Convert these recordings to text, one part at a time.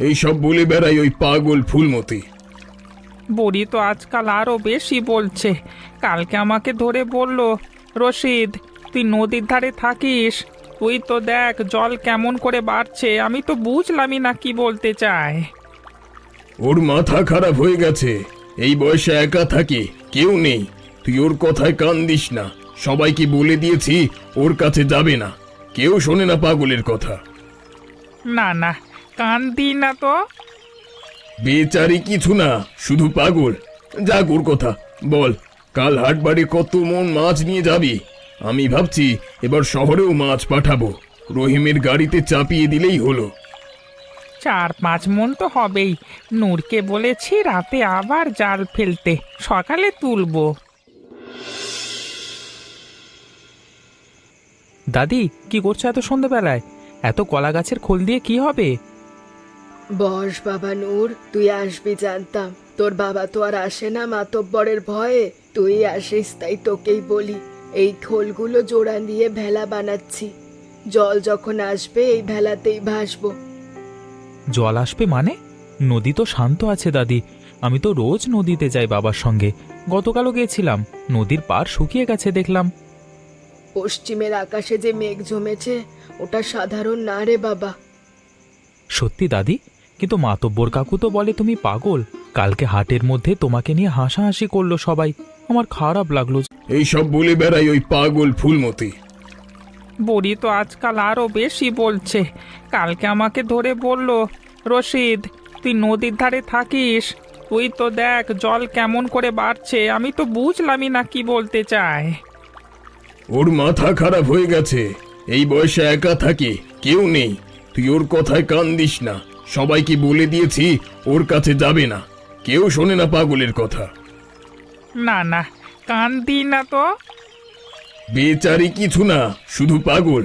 এইসব বলে বেড়াই ওই পাগল ফুলমতি। বুড়ি তো আজকাল আরো বেশি বলছে। কালকে আমাকে ধরে বলল, রশিদ, তুই নদীর ধারে থাকিস, তুই তো দেখ জল কেমন করে বাড়ছে। আমি তো বুঝলামই না কি বলতে চায়। ওর মাথা খারাপ হয়ে গেছে। এই বয়সে একা থাকে, কেউ নেই। তুই ওর কথায় কান দিস না। সবাইকে বলে দিয়েছি ওর কাছে যাবে না। কেউ শোনে না পাগলের কথা। না না, কান দিই না তো। বেচারি কিছু না, শুধু পাগল। যাক ওর কথা বল। কাল হাটবাড়ি কত মন মাছ নিয়ে যাবি? আমি ভাবছি এবার শহরেও মাছ পাঠাবো। রহিমের গাড়িতে চাপিয়ে দিলেই হলো। 4-5 মণ তো হবেই। নূরকে বলেছি রাতে আবার জাল ফেলতে, সকালে তুলবো। দাদি, কি করছো এত সন্ধ্যেবেলায়? এত কলা গাছের খোল দিয়ে কি হবে? বস বাবা নূর, তুই আসবি জানতাম। তোর বাবা তো আর আসে না মাতব্বরের ভয়ে, তুই আসিস তাই তোকেই বলি। এই খোলগুলো জোড়া দিয়ে ভেলা বানাচ্ছি। জল যখন আসবে এই ভেলাতেই ভাসবো। জল আসবে মানে? নদী তো শান্ত আছে দাদি। আমি তো রোজ নদীতে যাই বাবার সঙ্গে। গতকালও গিয়েছিলাম, নদীর পাড় শুকিয়ে গেছে দেখলাম। পশ্চিমের আকাশে যে মেঘ জমেছে, ওটা সাধারণ না রে বাবা। সত্যি দাদি? কিন্তু মাতব্বর কাকু তো বলে তুমি পাগল। কালকে হাটের মধ্যে তোমাকে নিয়ে হাসাহাসি করলো সবাই। আমার খারাপ লাগলো। এইসব বলে বেড়াই ওই পাগল ফুলমতি। বুড়ি তো আজকাল আরো বেশি বলছে। কালকে আমাকে ধরে বলল, রশিদ, তুই নদীর ধারে থাকিস, তুই তো দেখ জল কেমন করে বাড়ছে। আমি তো বুঝলামই না কি বলতে চায়। ওর মাথা খারাপ হয়ে গেছে। এই বয়সে একা থাকে, কেউ নেই। তুই ওর কথায় কান দিস না। সবাইকে বলে দিয়েছি ওর কাছে যাবে না। কেউ শোনে না পাগলের কথা। না না, কান দিই না তো। বেচারি কিছু না, শুধু পাগল।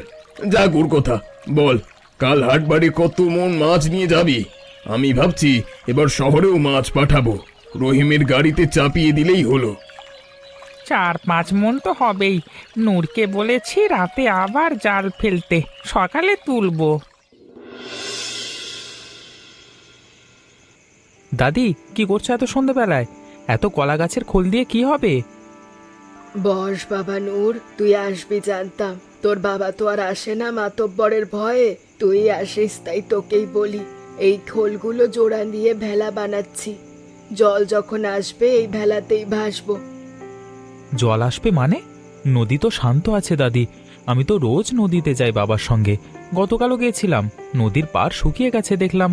যাক ওর কথা বল। কাল হাটবাড়ি কত মন মাছ নিয়ে যাবি? আমি ভাবছি এবার শহরেও মাছ পাঠাবো। রহিমের গাড়িতে চাপিয়ে দিলেই হলো। 4-5 মণ তো হবেই। নূরকে বলেছি রাতে আবার জাল ফেলতে, সকালে তুলবো। দাদি, কি করছো এত সন্ধ্যেবেলায়? এত কলা গাছের খোল দিয়ে কি হবে? বস বাবা নূর, তুই আসবি জানতাম। তোর বাবা তো আর আসে না মাতব্বরের ভয়ে, তুই আসিস তাই তোকেই বলি। এই খোলগুলো জোড়া দিয়ে ভেলা বানাচ্ছি। জল যখন আসবে এই ভেলাতেই ভাসবো। জল আসবে মানে? নদী তো শান্ত আছে দাদি। আমি তো রোজ নদীতে যাই বাবার সঙ্গে। গতকালও গিয়েছিলাম, নদীর পাড় শুকিয়ে গেছে দেখলাম।